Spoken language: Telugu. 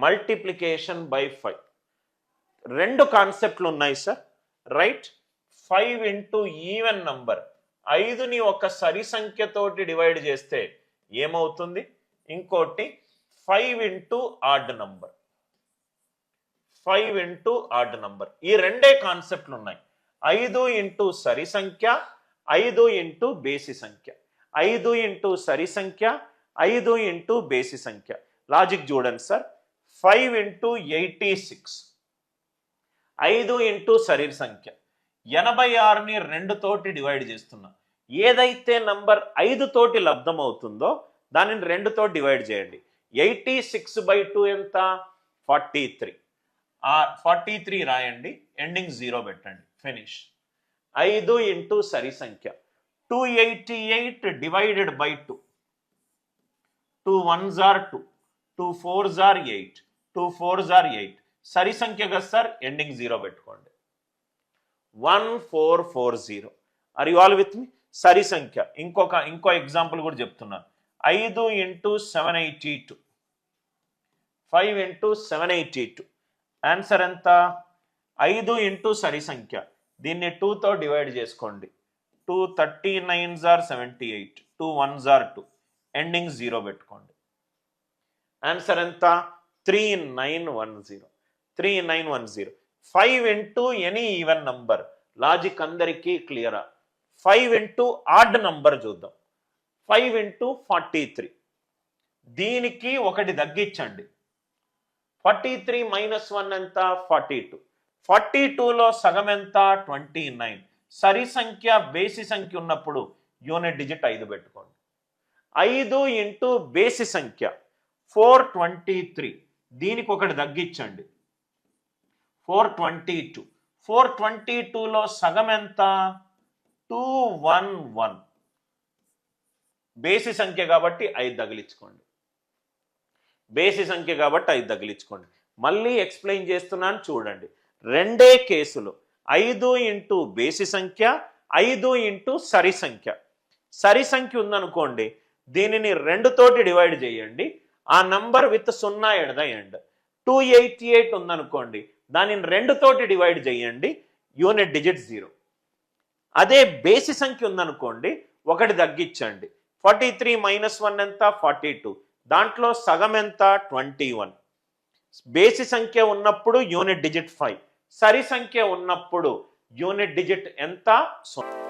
Multiplication by 5. రెండు కాన్సెప్ట్లు ఉన్నాయి sir, right. 5 into even number, 5ని ఒక సరి సంఖ్యతోటి డివైడ్ చేస్తే ఏమవుతుంది? ఇంకోటి 5 into odd number, 5 into odd number. ఈ రెండే కాన్సెప్ట్లు ఉన్నాయి. 5 ఇంటూ సరి సంఖ్య, 5 ఇంటూ బేసి సంఖ్య. 5 ఇంటూ సరి సంఖ్య, 5 ఇంటూ బేసి సంఖ్య. లాజిక్ చూడండి సార్. 5 ఇంటూ 86, 5 ఇంటూ సరి సంఖ్య. 86ని 2 తోటి డివైడ్ చేస్తున్నా. ఏదైతే నంబర్ 5 తోటి లబ్ధం అవుతుందో దానిని 2 తోటి డివైడ్ చేయండి. 86/2 ఎంత? 43. 43 రాయండి, ఎండింగ్ 0 పెట్టండి, ఫినిష్. 5 ఇంటూ సరి సంఖ్య. 288 divided by 2. 2 1s are 2, 2 4s are 8, 2 4s are 8. సరి సంఖ్య కదా సార్, ఎండింగ్ 0 పెట్టుకోండి. 1440. Are you all with me? సరి సంఖ్య. ఇంకో ఎగ్జాంపుల్ కూడా చెప్తున్నాను. 5 ఇంటూ 782, 5 ఇంటూ 782. ఆన్సర్ ఎంత? 5 ఇంటూ సరి సంఖ్య. దీన్ని 2తో డివైడ్ చేసుకోండి. 2 39s are 78, 2 1s are 2, ending 0 పెట్టుకోండి. ఆన్సర్ ఎంత? 3910. 3910. 5 into any even number. Logic అందరికీ క్లియరా? 5 ఇంటూ ఆడ్ నంబర్ చూద్దాం. 5 ఇంటూ 43. దీనికి ఒకటి తగ్గించండి. 43 మైనస్ 1 ఎంత? 42. 42లో సగం ఎంత? 29. సరి సంఖ్య బేసి సంఖ్య ఉన్నప్పుడు యూనిట్ డిజిట్ 5 పెట్టుకోండి. 5 ఇంటూ బేసి సంఖ్య 423. దీనికి ఒకటి తగ్గించండి. 422. 422లో సగం ఎంత? 211. బేసి సంఖ్య కాబట్టి 5 తగిలించుకోండి. బేసి సంఖ్య కాబట్టి 5 తగిలించుకోండి. మళ్ళీ ఎక్స్ప్లెయిన్ చేస్తున్నాను చూడండి. రెండే కేసులు. 5 ఇంటూ బేసి సంఖ్య, 5 ఇంటూ సరి సంఖ్య. సరి సంఖ్య ఉందనుకోండి, దీనిని 2 తోటి డివైడ్ చేయండి. ఆ number with 0 at the end. 288 ఉందనుకోండి, దానిని 2 తోటి డివైడ్ చేయండి. Unit digit 0. అదే బేసి సంఖ్య ఉందనుకోండి, ఒకటి తగ్గించండి. 43 మైనస్ 1 ఎంత? 42. దాంట్లో సగం ఎంత? 21. బేసి సంఖ్య ఉన్నప్పుడు యూనిట్ డిజిట్ 5. సరి సంఖ్య ఉన్నప్పుడు యూనిట్ డిజిట్ ఎంత? 0.